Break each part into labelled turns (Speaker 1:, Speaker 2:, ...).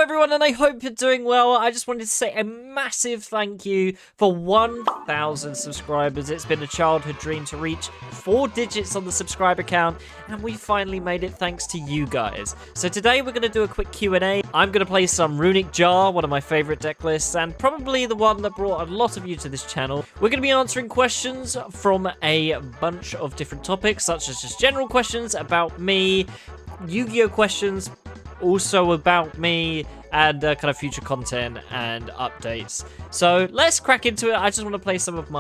Speaker 1: everyone, and I hope you're doing well. I just wanted to say a massive thank you for 1,000 subscribers. It's been a childhood dream to reach 4 digits on the subscriber count, and we finally made it thanks to you guys. So today we're going to do a quick Q&A. I'm going to play some Runic Jar, one of my favorite deck lists, and probably the one that brought a lot of you to this channel. We're going to be answering questions from a bunch of different topics, such as just general questions about me, Yu-Gi-Oh questions, also about me, and kind of future content and updates. So let's crack into it. I just want to play some of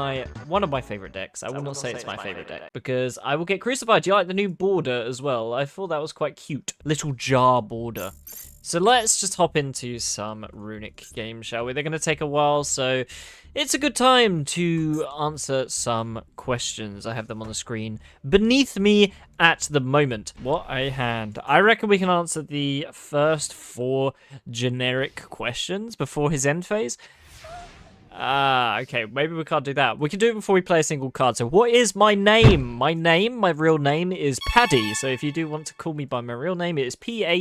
Speaker 1: one of my favorite decks. I will not say it's my favorite deck because I will get crucified. Do you like the new border as well? I thought that was quite cute. Little jar border. So let's just hop into some Runic games, shall we? They're going to take a while, so it's a good time to answer some questions. I have them on the screen beneath me at the moment. What a hand. I reckon we can answer the first 4 generic questions before his end phase. Okay, maybe we can't do that. We can do it before we play a single card. So what is my name? My real name is Paddy. So if you do want to call me by my real name, it is Paddy.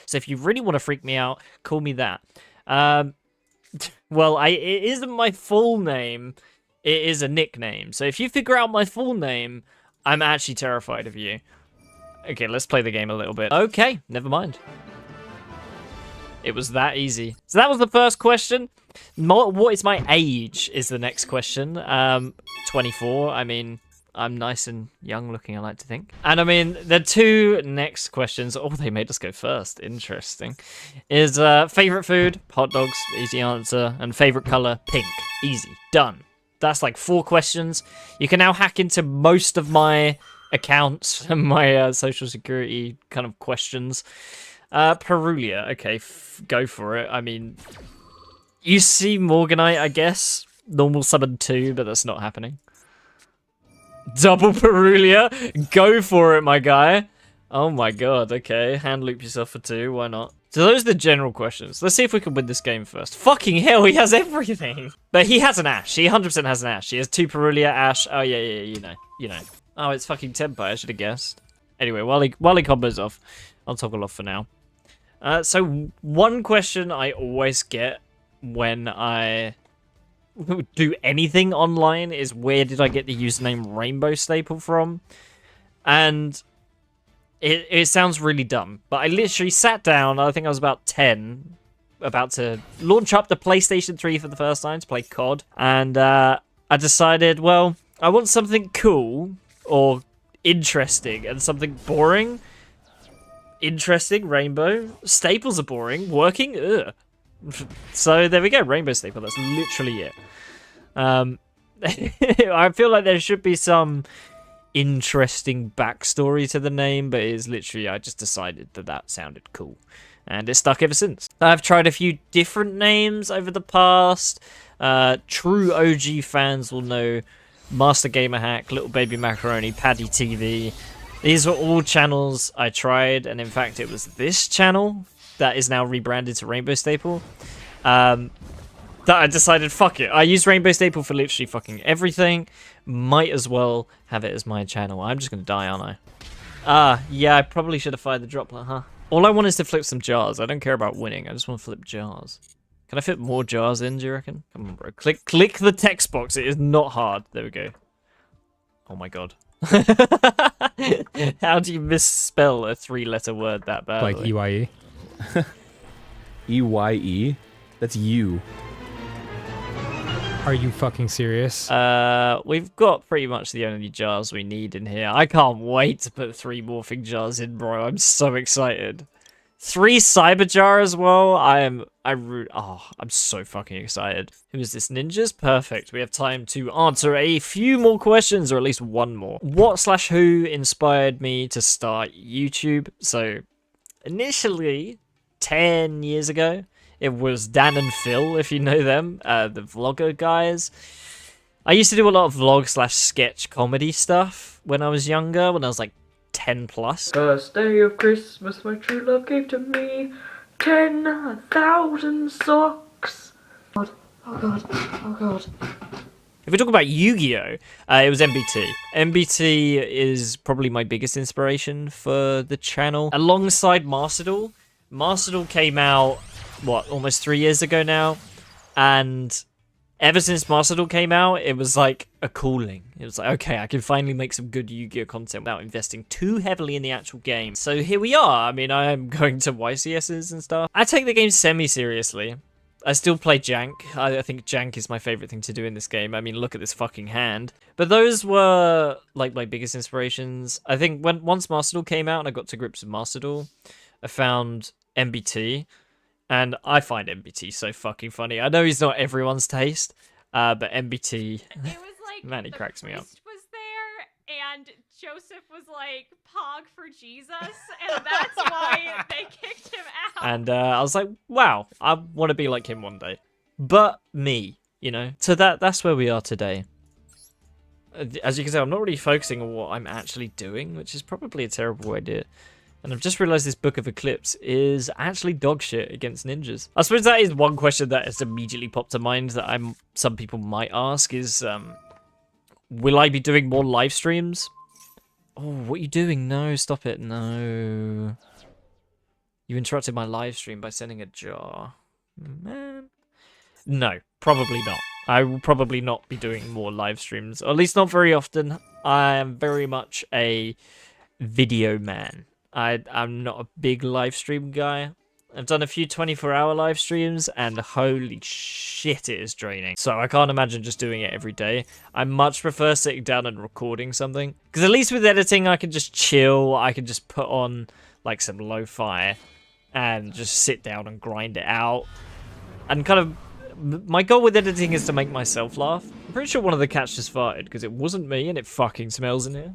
Speaker 1: So if you really want to freak me out, call me that. Well, it isn't my full name. It is a nickname. So if you figure out my full name, I'm actually terrified of you. Okay, let's play the game a little bit. Okay, never mind. It was that easy. So that was the first question. What is my age is the next question. 24. I mean, I'm nice and young looking, I like to think. And I mean, the 2 next questions, oh, they made us go first. Interesting. Is favorite food? Hot dogs, easy answer. And favorite color? Pink. Easy. Done. That's like 4 questions. You can now hack into most of my accounts and my social security kind of questions. Perulia. Okay, go for it. I mean, you see Morganite, I guess. Normal summon 2, but that's not happening. Double Perulia. Go for it, my guy. Oh my god, okay. Hand loop yourself for 2, why not? So those are the general questions. Let's see if we can win this game first. Fucking hell, he has everything. But he has an Ash. He 100% has an Ash. He has 2 Perulia, Ash. Oh yeah, you know. Oh, it's fucking Tempai, I should have guessed. Anyway, while he combos off, I'll toggle off for now. So one question I always get when I do anything online is, where did I get the username RainbowStaple from? And it sounds really dumb, but I literally sat down, I think I was about 10, about to launch up the PlayStation 3 for the first time to play COD, and I decided, well, I want something cool or interesting and something boring. Interesting, Rainbow. Staples are boring. Working, ugh. So there we go, RainbowStaple. That's literally it. I feel like there should be some interesting backstory to the name, but it is literally, I just decided that sounded cool, and it's stuck ever since. I've tried a few different names over the past. True OG fans will know Master Gamer Hack, Little Baby Macaroni, Paddy TV. These were all channels I tried, and in fact it was this channel that is now rebranded to RainbowStaple that I decided, fuck it. I use RainbowStaple for literally fucking everything. Might as well have it as my channel. I'm just going to die, aren't I? Yeah, I probably should have fired the droplet, huh? All I want is to flip some jars. I don't care about winning. I just want to flip jars. Can I fit more jars in, do you reckon? Come on, bro. Click the text box. It is not hard. There we go. Oh my god. How do you misspell a 3-letter word that badly?
Speaker 2: Like E-Y-E? E-Y-E? That's you. Are you fucking serious?
Speaker 1: We've got pretty much the only jars we need in here. I can't wait to put 3 morphing jars in, bro. I'm so excited. 3 cyber jar as well. I'm so fucking excited. Who is this? Ninjas? Perfect. We have time to answer a few more questions, or at least one more. What/who inspired me to start YouTube? So, initially, 10 years ago, it was Dan and Phil, if you know them, the vlogger guys. I used to do a lot of vlog/sketch comedy stuff when I was younger, when I was like 10 plus.
Speaker 3: First day of Christmas, my true love gave to me 10,000 socks. Oh god, oh god.
Speaker 1: If we talk about Yu-Gi-Oh, it was MBT. MBT is probably my biggest inspiration for the channel. Alongside Master Duel, Master Duel came out, what, almost 3 years ago now? And ever since Master Duel came out, it was like a calling. It was like, okay, I can finally make some good Yu-Gi-Oh content without investing too heavily in the actual game. So here we are. I mean, I am going to YCSs and stuff. I take the game semi-seriously. I still play Jank. I think Jank is my favorite thing to do in this game. I mean, look at this fucking hand. But those were like my biggest inspirations. I think once Master Duel came out and I got to grips with Master Duel, I found MBT. And I find MBT so fucking funny. I know he's not everyone's taste, but MBT,
Speaker 4: It was like
Speaker 1: man, he cracks me up.
Speaker 4: Was there, and Joseph was like, "Pog for Jesus," and that's why they kicked him out.
Speaker 1: And I was like, wow, I want to be like him one day. But me, you know. So that's where we are today. As you can see, I'm not really focusing on what I'm actually doing, which is probably a terrible idea. And I've just realized this Book of Eclipse is actually dog shit against ninjas. I suppose that is one question that has immediately popped to mind that some people might ask is, will I be doing more live streams? Oh, what are you doing? No, stop it. No. You interrupted my live stream by sending a jar. Man. No, probably not. I will probably not be doing more live streams, or at least not very often. I am very much a video man. I'm not a big live stream guy. I've done a few 24-hour live streams, and holy shit, it is draining. So I can't imagine just doing it every day. I much prefer sitting down and recording something. Because at least with editing, I can just chill. I can just put on like some lo-fi and just sit down and grind it out. And kind of, my goal with editing is to make myself laugh. I'm pretty sure one of the cats just farted, because it wasn't me, and it fucking smells in here.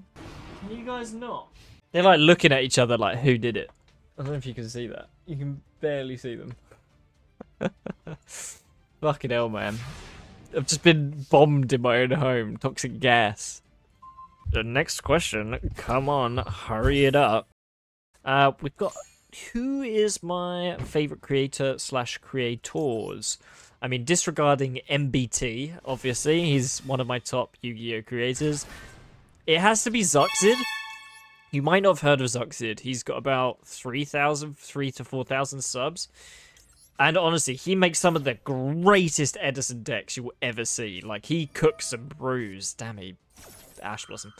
Speaker 1: Can you guys not? They're like looking at each other like, who did it? I don't know if you can see that. You can barely see them. Fucking hell, man. I've just been bombed in my own home. Toxic gas. The next question. Come on, hurry it up. We've got, who is my favorite creator / creators? I mean, disregarding MBT, obviously. He's one of my top Yu-Gi-Oh creators. It has to be Zuxid. You might not have heard of Zuxid. He's got about 3,000 to 4,000 subs. And honestly, he makes some of the greatest Edison decks you will ever see. Like, he cooks and brews. Damn, he... Ash Blossom.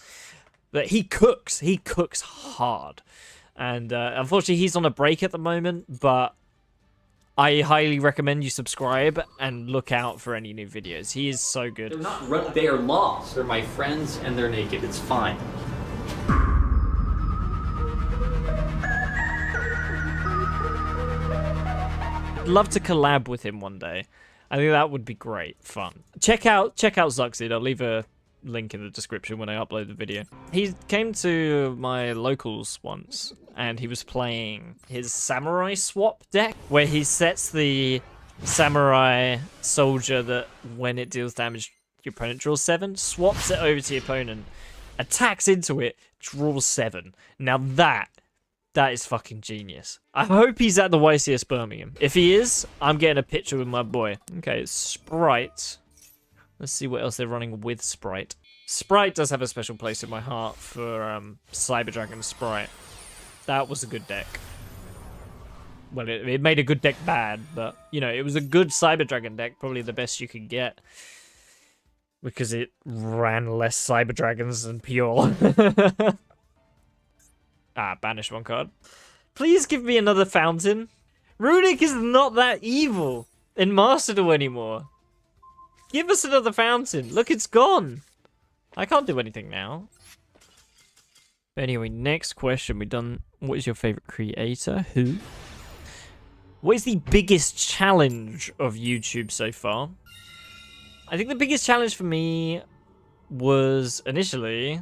Speaker 1: But he cooks. He cooks hard. And unfortunately, he's on a break at the moment. But I highly recommend you subscribe and look out for any new videos. He is so good.
Speaker 5: They are lost. They're my friends and they're naked. It's fine.
Speaker 1: I'd love to collab with him one day. I think that would be great fun. Check out Zuxid. I'll leave a link in the description when I upload the video. He came to my locals once, and he was playing his samurai swap deck, where he sets the samurai soldier that when it deals damage, your opponent draws 7, swaps it over to your opponent, attacks into it, draws 7. Now that is fucking genius. I hope he's at the YCS Birmingham. If he is, I'm getting a picture with my boy. Okay, Sprite. Let's see what else they're running with Sprite. Sprite does have a special place in my heart for Cyber Dragon Sprite. That was a good deck. Well, it made a good deck bad, but, you know, it was a good Cyber Dragon deck. Probably the best you could get. Because it ran less Cyber Dragons than Pure. Ah, banish one card. Please give me another fountain. Runic is not that evil in Master Duel anymore. Give us another fountain. Look, it's gone. I can't do anything now. But anyway, next question. We've done, what is your favorite creator? Who? What is the biggest challenge of YouTube so far? I think the biggest challenge for me was initially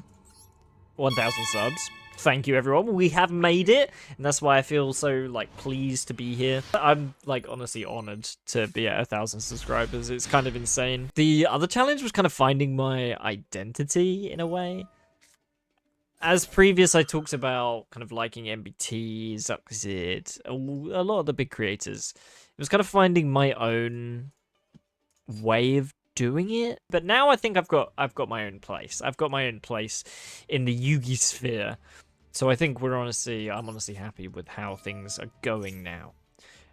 Speaker 1: 1,000 subs. Thank you, everyone. We have made it, and that's why I feel so, like, pleased to be here. I'm, like, honestly honored to be at 1,000 subscribers. It's kind of insane. The other challenge was kind of finding my identity, in a way. As previous, I talked about kind of liking MBT, Zuxid, a lot of the big creators. It was kind of finding my own way of doing it. But now I think I've got my own place. I've got my own place in the Yugi sphere So I think I'm honestly happy with how things are going now.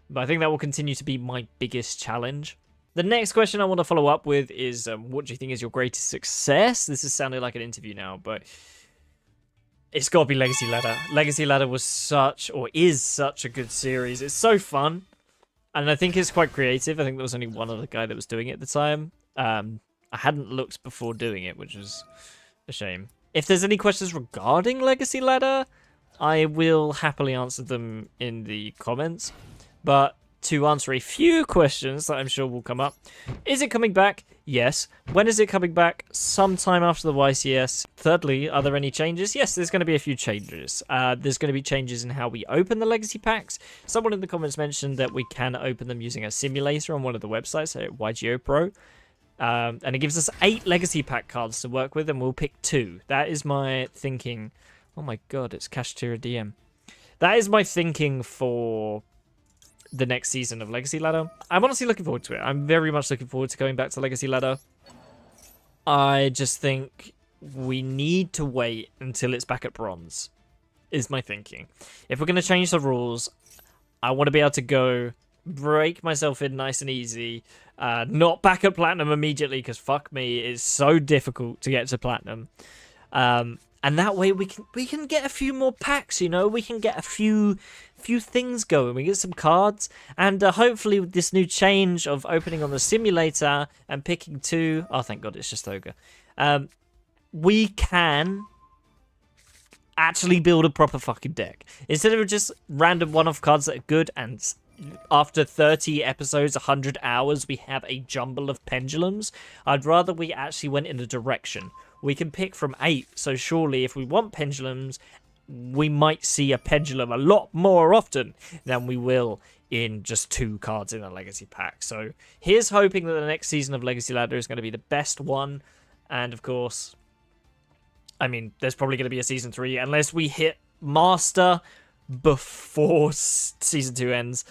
Speaker 1: But I think that will continue to be my biggest challenge. The next question I want to follow up with is, what do you think is your greatest success? This is sounding like an interview now, but it's got to be Legacy Ladder. Legacy Ladder was is such a good series. It's so fun. And I think it's quite creative. I think there was only one other guy that was doing it at the time. I hadn't looked before doing it, which was a shame. If there's any questions regarding Legacy Ladder, I will happily answer them in the comments. But to answer a few questions that I'm sure will come up. Is it coming back? Yes. When is it coming back? Sometime after the YCS. Thirdly, are there any changes? Yes, there's going to be a few changes. There's going to be changes in how we open the legacy packs. Someone in the comments mentioned that we can open them using a simulator on one of the websites, Yugioh Pro. And it gives us 8 legacy pack cards to work with, and we'll pick 2. That is my thinking. Oh my god, it's Kashtira DM. That is my thinking for the next season of Legacy Ladder. I'm honestly looking forward to it. I'm very much looking forward to going back to Legacy Ladder. I just think we need to wait until it's back at bronze, is my thinking. If we're going to change the rules, I want to be able to go break myself in nice and easy, not back at platinum immediately, because fuck me, it's so difficult to get to platinum. And that way we can get a few more packs, you know, we can get a few things going, we get some cards, and hopefully with this new change of opening on the simulator and picking 2, oh thank god it's just Ogre, we can actually build a proper fucking deck. Instead of just random one-off cards that are good and after 30 episodes, 100 hours, we have a jumble of pendulums, I'd rather we actually went in a direction. We can pick from 8, so surely if we want pendulums, we might see a pendulum a lot more often than we will in just 2 cards in a legacy pack. So here's hoping that the next season of Legacy Ladder is going to be the best one. And of course, I mean, there's probably going to be a season 3 unless we hit Master before season 2 ends.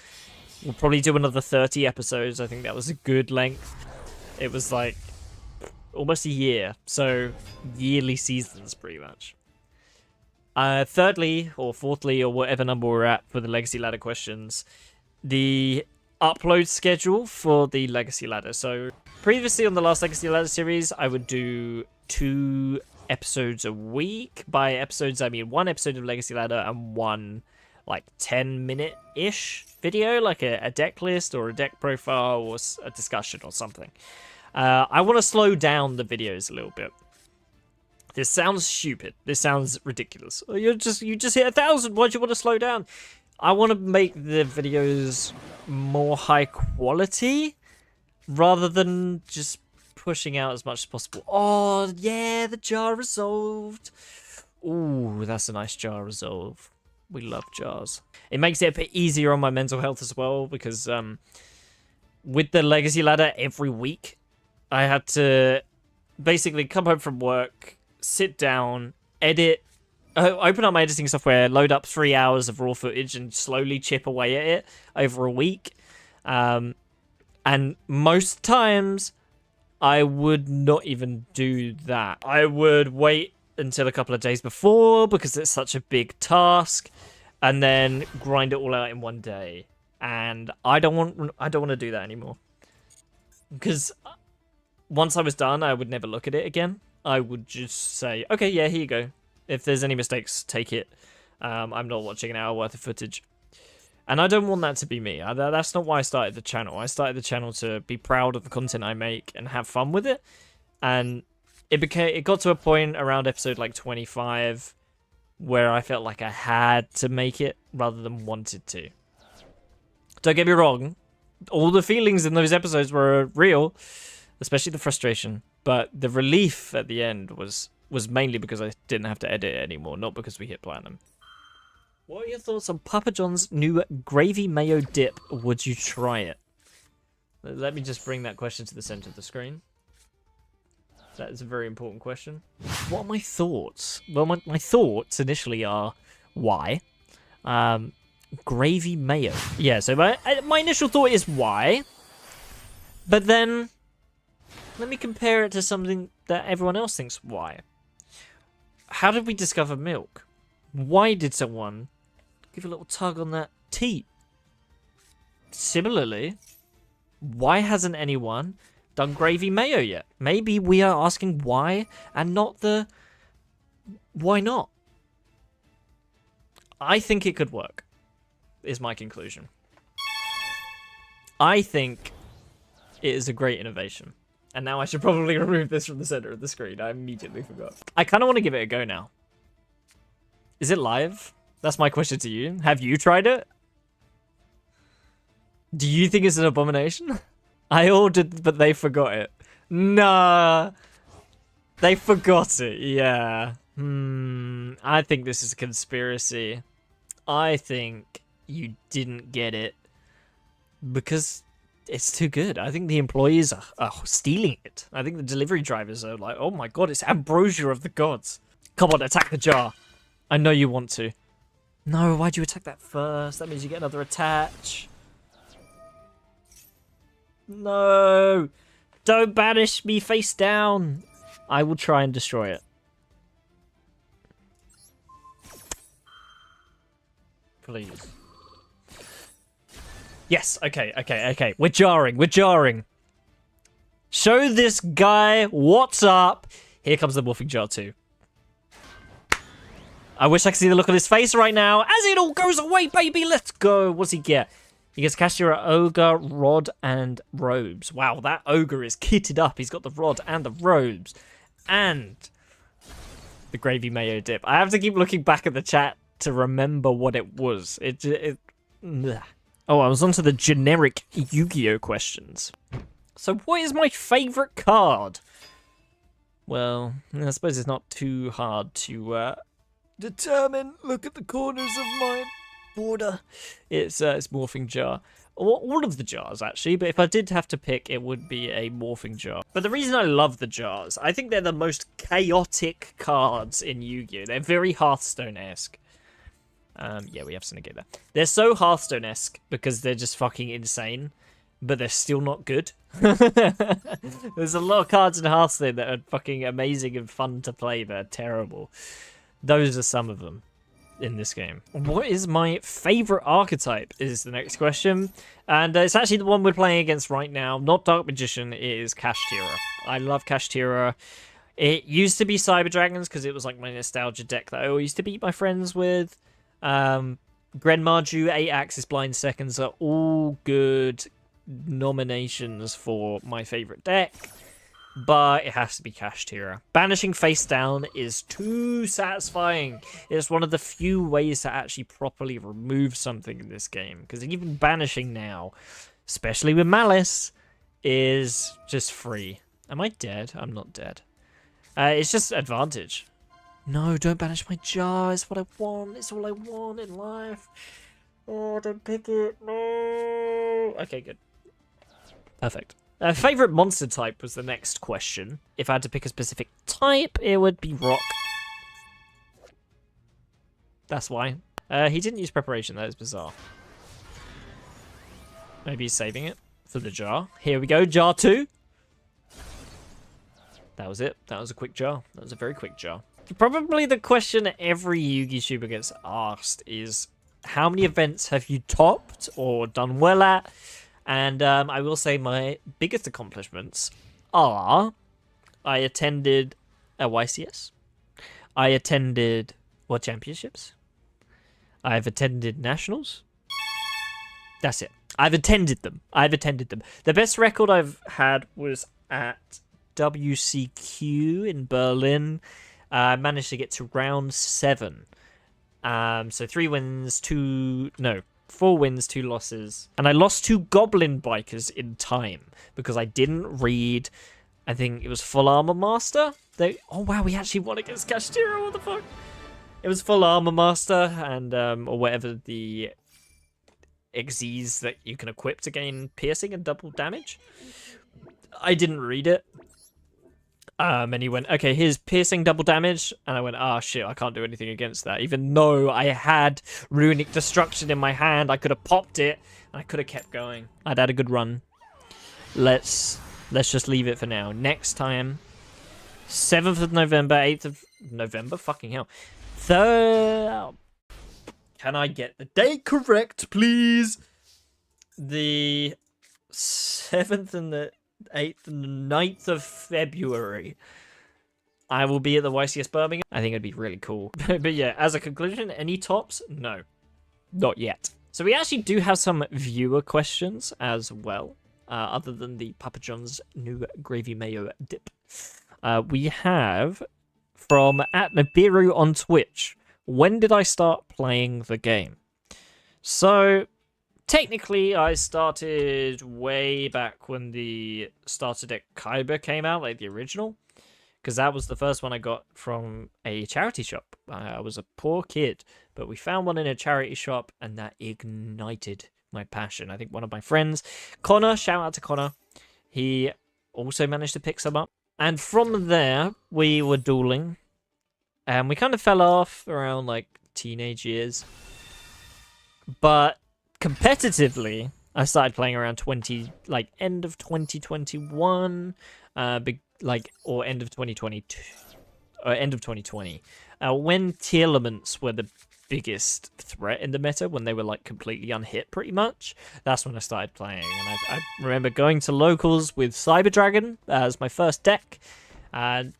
Speaker 1: We'll probably do another 30 episodes. I think that was a good length. It was like almost a year, so yearly seasons pretty much. Thirdly, or fourthly, or whatever number we're at for the Legacy Ladder questions, the upload schedule for the Legacy Ladder. So previously on the last Legacy Ladder series, I would do 2 episodes a week. By episodes, I mean 1 episode of Legacy Ladder and 1 like 10-minute-ish video, like a deck list or a deck profile or a discussion or something. I want to slow down the videos a little bit. This sounds stupid. This sounds ridiculous. You just hit 1,000. Why do you want to slow down? I want to make the videos more high quality rather than just pushing out as much as possible. Oh, yeah, the jar resolved. Ooh, that's a nice jar resolve. We love jars. It makes it a bit easier on my mental health as well because with the Legacy Ladder every week, I had to basically come home from work, sit down, edit, open up my editing software, load up 3 hours of raw footage and slowly chip away at it over a week. And most times, I would not even do that. I would wait until a couple of days before because it's such a big task, and then grind it all out in one day. And I don't want to do that anymore. Because once I was done, I would never look at it again. I would just say, okay, yeah, here you go. If there's any mistakes, take it. I'm not watching an hour worth of footage. And I don't want that to be me. That's not why I started the channel. I started the channel to be proud of the content I make and have fun with it. And it got to a point around episode like 25 where I felt like I had to make it rather than wanted to. Don't get me wrong. All the feelings in those episodes were real, especially the frustration. But the relief at the end was mainly because I didn't have to edit it anymore, not because we hit platinum. What are your thoughts on Papa John's new gravy mayo dip? Would you try it? Let me just bring that question to the center of the screen. That is a very important question. What are my thoughts? Well, my thoughts initially are, why? Gravy mayo. Yeah, so my initial thought is why? But then, let me compare it to something that everyone else thinks why. How did we discover milk? Why did someone give a little tug on that teat? Similarly, why hasn't anyone done gravy mayo yet? Maybe we are asking why and not the why not. I think it could work, is my conclusion. I think it is a great innovation. And now I should probably remove this from the center of the screen. I immediately forgot. I kind of want to give it a go now. Is it live? That's my question to you. Have you tried it? Do you think it's an abomination? I ordered, but they forgot it. Nah. They forgot it, yeah. I think this is a conspiracy. I think you didn't get it because it's too good. I think the employees are stealing it. I think the delivery drivers are like, oh my god, it's ambrosia of the gods. Come on, attack the jar. I know you want to. No, why'd you attack that first? That means you get another attach. No. Don't banish me face down. I will try and destroy it. Please. Yes, okay. We're jarring. Show this guy what's up. Here comes the morphing jar too. I wish I could see the look on his face right now. As it all goes away, baby, let's go. What's he get? He gets Cashtira, Ogre, Rod, and Robes. Wow, that Ogre is kitted up. He's got the Rod and the Robes. And the Gravy Mayo Dip. I have to keep looking back at the chat to remember what it was. Oh, I was onto the generic Yu-Gi-Oh questions. So what is my favorite card? Well, I suppose it's not too hard to determine. Look at the corners of my border. It's Morphing Jar. All of the jars, actually, but if I did have to pick, it would be a Morphing Jar. But the reason I love the jars, I think they're the most chaotic cards in Yu-Gi-Oh! They're very Hearthstone-esque. Yeah, we have to negate that. They're so Hearthstone-esque because they're just fucking insane, but they're still not good. There's a lot of cards in Hearthstone that are fucking amazing and fun to play, but are terrible. Those are some of them in this game. What is my favorite archetype is the next question, and it's actually the one we're playing against right now. Not Dark Magician, it is Kashtira. I love Kashtira. It used to be Cyber Dragons because it was like my nostalgia deck that I always used to beat my friends with. Grenmarju, 8-Axis Blind Seconds are all good nominations for my favorite deck, but it has to be Kashtira. Banishing face down is too satisfying. It's one of the few ways to actually properly remove something in this game, because even banishing now, especially with Malice, is just free. Am I dead? I'm not dead. It's just advantage. No, don't banish my jar. It's what I want. It's all I want in life. Oh, don't pick it. No. Okay, good. Perfect. Favorite monster type was the next question. If I had to pick a specific type, it would be rock. That's why. He didn't use preparation. That is bizarre. Maybe he's saving it for the jar. Here we go. Jar 2. That was it. That was a quick jar. That was a very quick jar. Probably the question every Yu-Gi YouTuber gets asked is, how many events have you topped or done well at? And I will say my biggest accomplishments are, I attended a YCS. I attended World Championships. I've attended Nationals. That's it. I've attended them. The best record I've had was at WCQ in Berlin. I managed to get to round 7. So 4 wins, 2 losses. And I lost 2 Goblin Bikers in time because I didn't read, I think it was Full Armor Master. Oh wow, we actually won against Kashtira, what the fuck? It was Full Armor Master and or whatever the XZs that you can equip to gain piercing and double damage. I didn't read it. And he went, okay, here's piercing double damage. And I went, ah, shit, I can't do anything against that. Even though I had Runic Destruction in my hand, I could have popped it. And I could have kept going. I'd had a good run. Let's just leave it for now. Next time, 7th of November, 8th of November, fucking hell. Third. Can I get the date correct, please? The 7th and the 8th and the 9th of February. I will be at the YCS Birmingham. I think it'd be really cool. But yeah, as a conclusion, any tops? No. Not yet. So we actually do have some viewer questions as well. Other than the Papa John's new gravy mayo dip. We have from @NibiruOnTwitch. When did I start playing the game? So, technically, I started way back when the starter deck Kaiba came out, like the original. Because that was the first one I got from a charity shop. I was a poor kid, but we found one in a charity shop, and that ignited my passion. I think one of my friends, Connor, shout out to Connor, he also managed to pick some up. And from there, we were dueling. And we kind of fell off around, like, teenage years. But competitively, I started playing around end of 2021, or end of 2022, or end of 2020, when tier elements were the biggest threat in the meta, when they were like completely unhit pretty much. That's when I started playing, and I remember going to locals with Cyber Dragon as my first deck. Actually,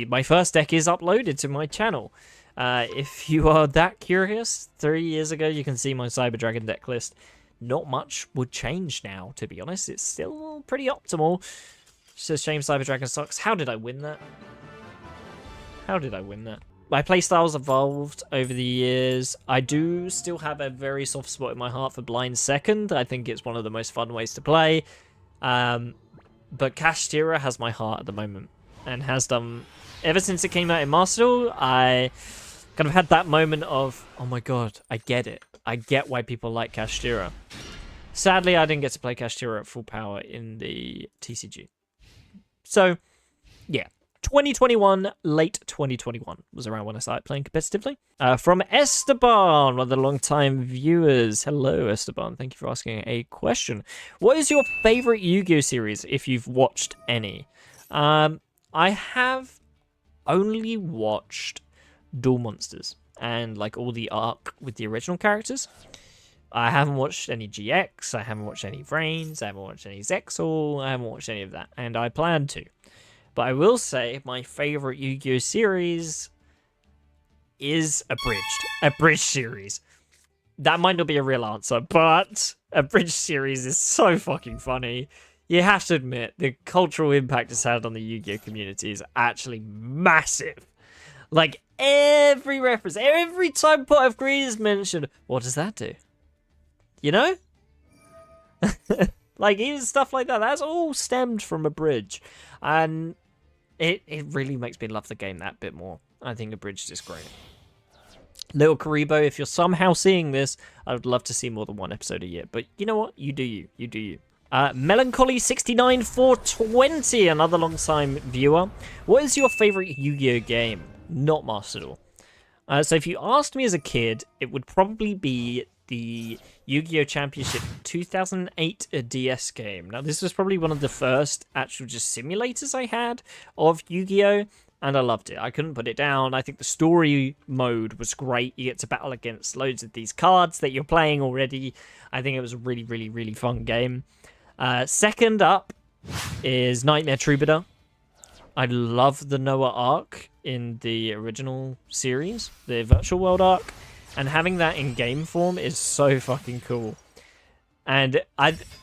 Speaker 1: my first deck is uploaded to my channel. If you are that curious, 3 years ago, you can see my Cyber Dragon deck list. Not much would change now, to be honest. It's still pretty optimal. It's a shame Cyber Dragon sucks. How did I win that? My playstyle's evolved over the years. I do still have a very soft spot in my heart for Blind Second. I think it's one of the most fun ways to play. But Kashtira has my heart at the moment, and has done ever since it came out in Master Duel. I kind of had that moment of, oh my god, I get it. I get why people like Kashtira. Sadly, I didn't get to play Kashtira at full power in the TCG. So, yeah. 2021, late 2021 was around when I started playing competitively. From Esteban, one of the long-time viewers. Hello, Esteban. Thank you for asking a question. What is your favorite Yu-Gi-Oh series, if you've watched any? I have only watched Duel Monsters and like all the arc with the original characters. I haven't watched any GX, I haven't watched any Vrains, I haven't watched any Zexal, I haven't watched any of that, and I plan to. But I will say my favorite Yu-Gi-Oh series is a bridge series. That might not be a real answer, but a bridge series is so fucking funny. You have to admit, the cultural impact it's had on the Yu-Gi-Oh community is actually massive. Like, every reference, every time Pot of Greed is mentioned, what does that do? You know? Like, even stuff like that, that's all stemmed from a bridge. And it really makes me love the game that bit more. I think a bridge is great. Little Karibo, if you're somehow seeing this, I would love to see more than one episode a year. But you know what? You do you. You do you. Melancholy69420, another long-time viewer. What is your favorite Yu-Gi-Oh game? Not Master Duel. So if you asked me as a kid, it would probably be the Yu-Gi-Oh! Championship 2008 DS game. Now, this was probably one of the first actual just simulators I had of Yu-Gi-Oh! And I loved it. I couldn't put it down. I think the story mode was great. You get to battle against loads of these cards that you're playing already. I think it was a really, really, really fun game. Second up is Nightmare Troubadour. I love the Noah arc in the original series, the Virtual World arc. And having that in game form is so fucking cool. And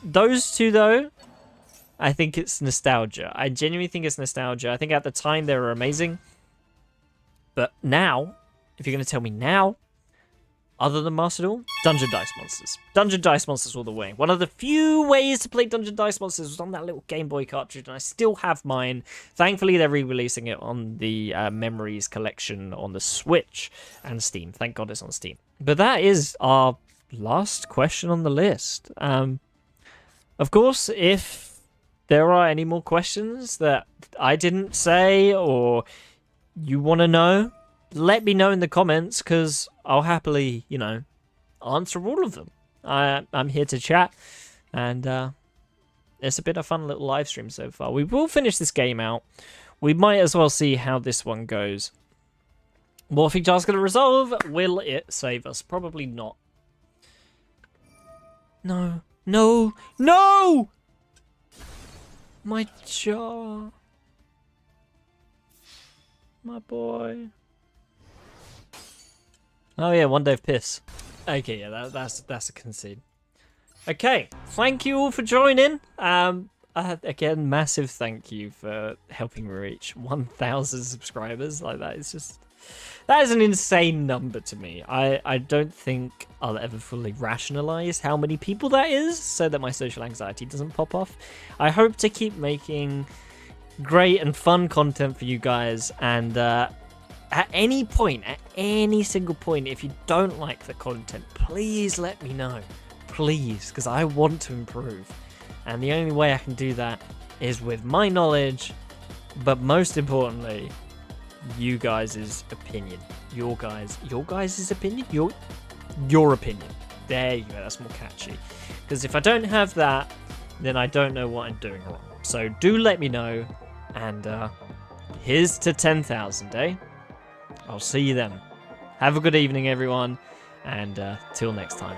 Speaker 1: those two, though, I think it's nostalgia. I genuinely think it's nostalgia. I think at the time they were amazing. But now, if you're going to tell me now, other than Master Duel, Dungeon Dice Monsters. Dungeon Dice Monsters all the way. One of the few ways to play Dungeon Dice Monsters was on that little Game Boy cartridge, and I still have mine. Thankfully, they're re-releasing it on the Memories collection on the Switch and Steam. Thank God it's on Steam. But that is our last question on the list. Of course, if there are any more questions that I didn't say or you want to know, let me know in the comments, because I'll happily, answer all of them. I'm here to chat, and it's been a fun little live stream so far. We will finish this game out. We might as well see how this one goes. Morphing Jar's gonna resolve. Will it save us? Probably not. No. No. No! My jar. My boy. Oh yeah, one day of piss. Okay, yeah, that's a concede. Okay, thank you all for joining. Again, massive thank you for helping me reach 1,000 subscribers. Like that is an insane number to me. I don't think I'll ever fully rationalize how many people that is, so that my social anxiety doesn't pop off. I hope to keep making great and fun content for you guys, and at any point, at any single point, if you don't like the content, please let me know. Please, because I want to improve. And the only way I can do that is with my knowledge, but most importantly, you guys' opinion. Your guys' opinion? Your opinion. There you go, that's more catchy. Because if I don't have that, then I don't know what I'm doing wrong. So do let me know, and here's to 10,000, eh? I'll see you then. Have a good evening, everyone, and till next time.